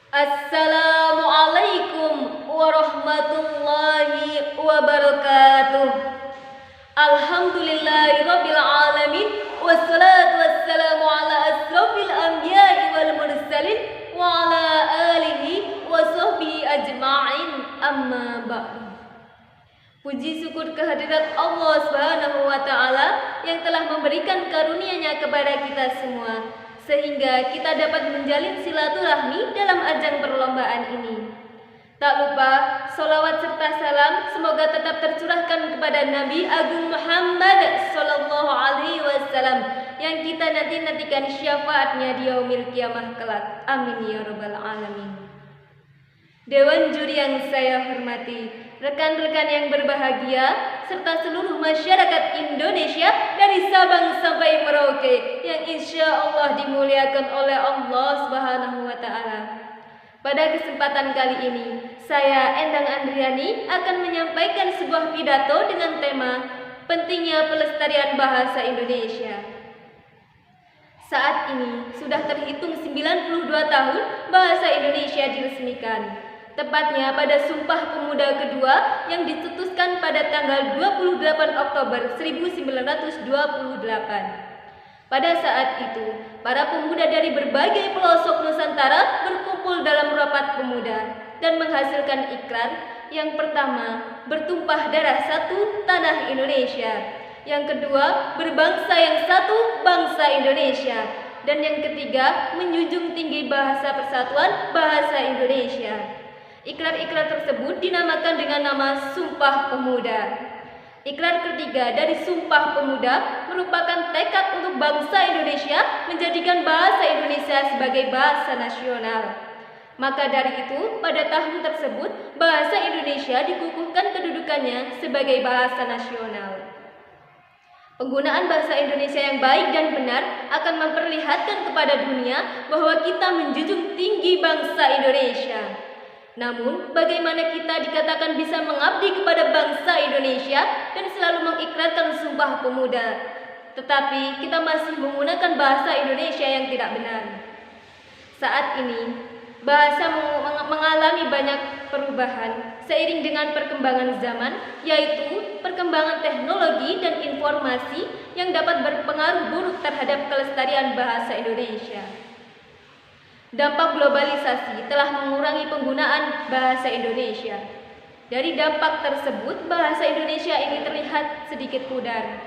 Assalamualaikum warahmatullahi wabarakatuh. Alhamdulillahirabbil alamin wassalatu wassalamu ala asrofil anbiya'i wal mursalin wa ala alihi wa sahbihi ajma'in, amma ba'du. Puji syukur kehadirat Allah Subhanahu wa taala yang telah memberikan karunia-Nya kepada kita semua, sehingga kita dapat menjalin silaturahmi dalam ajang perlombaan ini. Tak lupa, sholawat serta salam semoga tetap tercurahkan kepada Nabi Agung Muhammad Sallallahu Alaihi Wasallam yang kita nantikan syafaatnya di yaumil kiamah kelak. Amin ya rabbal alamin. Dewan juri yang saya hormati, rekan-rekan yang berbahagia, serta seluruh masyarakat Indonesia dari Sabang sampai Merauke yang insya Allah dimuliakan oleh Allah Subhanahu wa Ta'ala. Pada kesempatan kali ini, saya Endang Andriani akan menyampaikan sebuah pidato dengan tema pentingnya pelestarian bahasa Indonesia. Saat ini sudah terhitung 92 tahun bahasa Indonesia diresmikan. Tepatnya pada Sumpah Pemuda kedua yang dicetuskan pada tanggal 28 Oktober 1928. Pada saat itu, para pemuda dari berbagai pelosok Nusantara berkumpul dalam rapat pemuda dan menghasilkan ikrar. Yang pertama, bertumpah darah satu tanah Indonesia. Yang kedua, berbangsa yang satu bangsa Indonesia. Dan yang ketiga, menjunjung tinggi bahasa persatuan bahasa Indonesia. Ikrar-ikrar tersebut dinamakan dengan nama Sumpah Pemuda. Ikrar ketiga dari Sumpah Pemuda merupakan tekad untuk bangsa Indonesia menjadikan bahasa Indonesia sebagai bahasa nasional. Maka dari itu, pada tahun tersebut, bahasa Indonesia dikukuhkan kedudukannya sebagai bahasa nasional. Penggunaan bahasa Indonesia yang baik dan benar akan memperlihatkan kepada dunia bahwa kita menjunjung tinggi bangsa Indonesia. Namun, bagaimana kita dikatakan bisa mengabdi kepada bangsa Indonesia dan selalu mengikrarkan Sumpah Pemuda, tetapi kita masih menggunakan bahasa Indonesia yang tidak benar? Saat ini, bahasa mengalami banyak perubahan seiring dengan perkembangan zaman, yaitu perkembangan teknologi dan informasi yang dapat berpengaruh buruk terhadap kelestarian bahasa Indonesia. Dampak globalisasi telah mengurangi penggunaan bahasa Indonesia. Dari dampak tersebut, bahasa Indonesia ini terlihat sedikit pudar.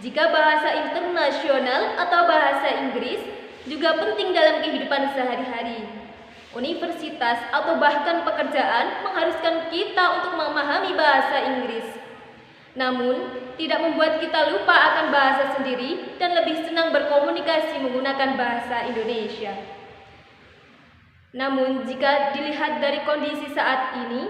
Jika bahasa internasional atau bahasa Inggris juga penting dalam kehidupan sehari-hari. Universitas atau bahkan pekerjaan mengharuskan kita untuk memahami bahasa Inggris. Namun, tidak membuat kita lupa akan bahasa sendiri dan lebih senang berkomunikasi menggunakan bahasa Indonesia. Namun, jika dilihat dari kondisi saat ini,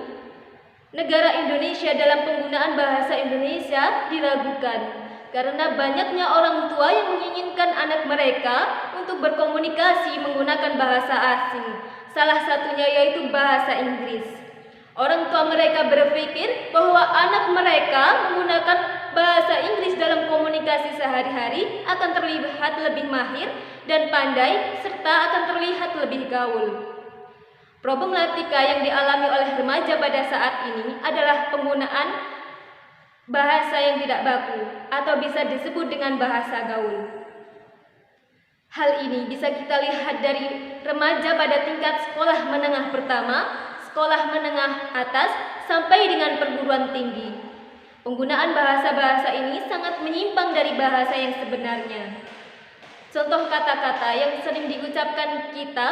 negara Indonesia dalam penggunaan bahasa Indonesia diragukan karena banyaknya orang tua yang menginginkan anak mereka untuk berkomunikasi menggunakan bahasa asing, salah satunya yaitu bahasa Inggris. Orang tua mereka berpikir bahwa anak mereka menggunakan bahasa Inggris dalam komunikasi sehari-hari akan terlihat lebih mahir dan pandai serta akan terlihat lebih gaul. Problematika yang dialami oleh remaja pada saat ini adalah penggunaan bahasa yang tidak baku atau bisa disebut dengan bahasa gaul. Hal ini bisa kita lihat dari remaja pada tingkat sekolah menengah pertama, sekolah menengah atas, sampai dengan perguruan tinggi. Penggunaan bahasa-bahasa ini sangat menyimpang dari bahasa yang sebenarnya. Contoh kata-kata yang sering diucapkan kita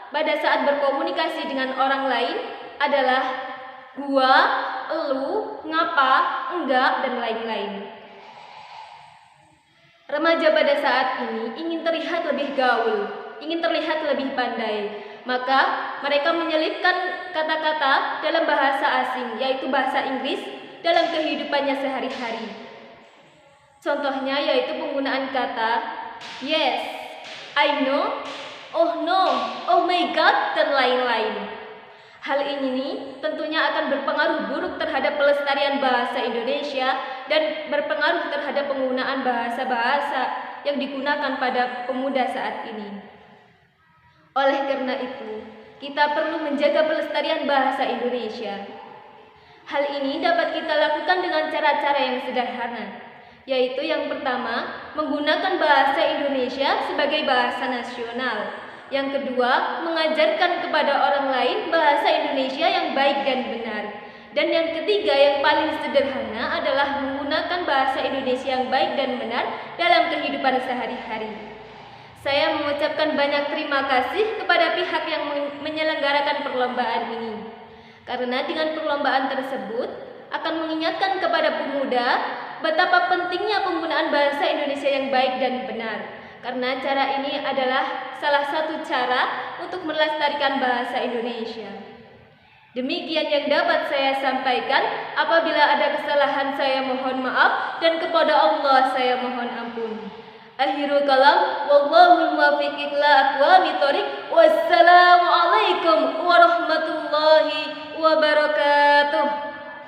pada saat berkomunikasi dengan orang lain adalah gua, elu, ngapa, enggak, dan lain-lain. Remaja pada saat ini ingin terlihat lebih gaul, ingin terlihat lebih pandai. Maka mereka menyelipkan kata-kata dalam bahasa asing, yaitu bahasa Inggris, dalam kehidupannya sehari-hari. Contohnya yaitu penggunaan kata yes, I know, oh no, oh my god, dan lain-lain. Hal ini tentunya akan berpengaruh buruk terhadap pelestarian bahasa Indonesia dan berpengaruh terhadap penggunaan bahasa-bahasa yang digunakan pada pemuda saat ini. Oleh karena itu, kita perlu menjaga pelestarian bahasa Indonesia. Hal ini dapat kita lakukan dengan cara-cara yang sederhana, yaitu yang pertama, menggunakan bahasa Indonesia sebagai bahasa nasional. Yang kedua, mengajarkan kepada orang lain bahasa Indonesia yang baik dan benar. Dan yang ketiga, yang paling sederhana adalah menggunakan bahasa Indonesia yang baik dan benar dalam kehidupan sehari-hari. Saya mengucapkan banyak terima kasih kepada pihak yang menyelenggarakan perlombaan ini. Karena dengan perlombaan tersebut akan mengingatkan kepada pemuda betapa pentingnya penggunaan bahasa Indonesia yang baik dan benar. Karena cara ini adalah salah satu cara untuk melestarikan bahasa Indonesia. Demikian yang dapat saya sampaikan. Apabila ada kesalahan saya mohon maaf, dan kepada Allah saya mohon ampun. Akhirul kalam, wallahul muwaffiq ila aqwamit thoriq. Wassalamualaikum warahmatullahi wabarakatuh.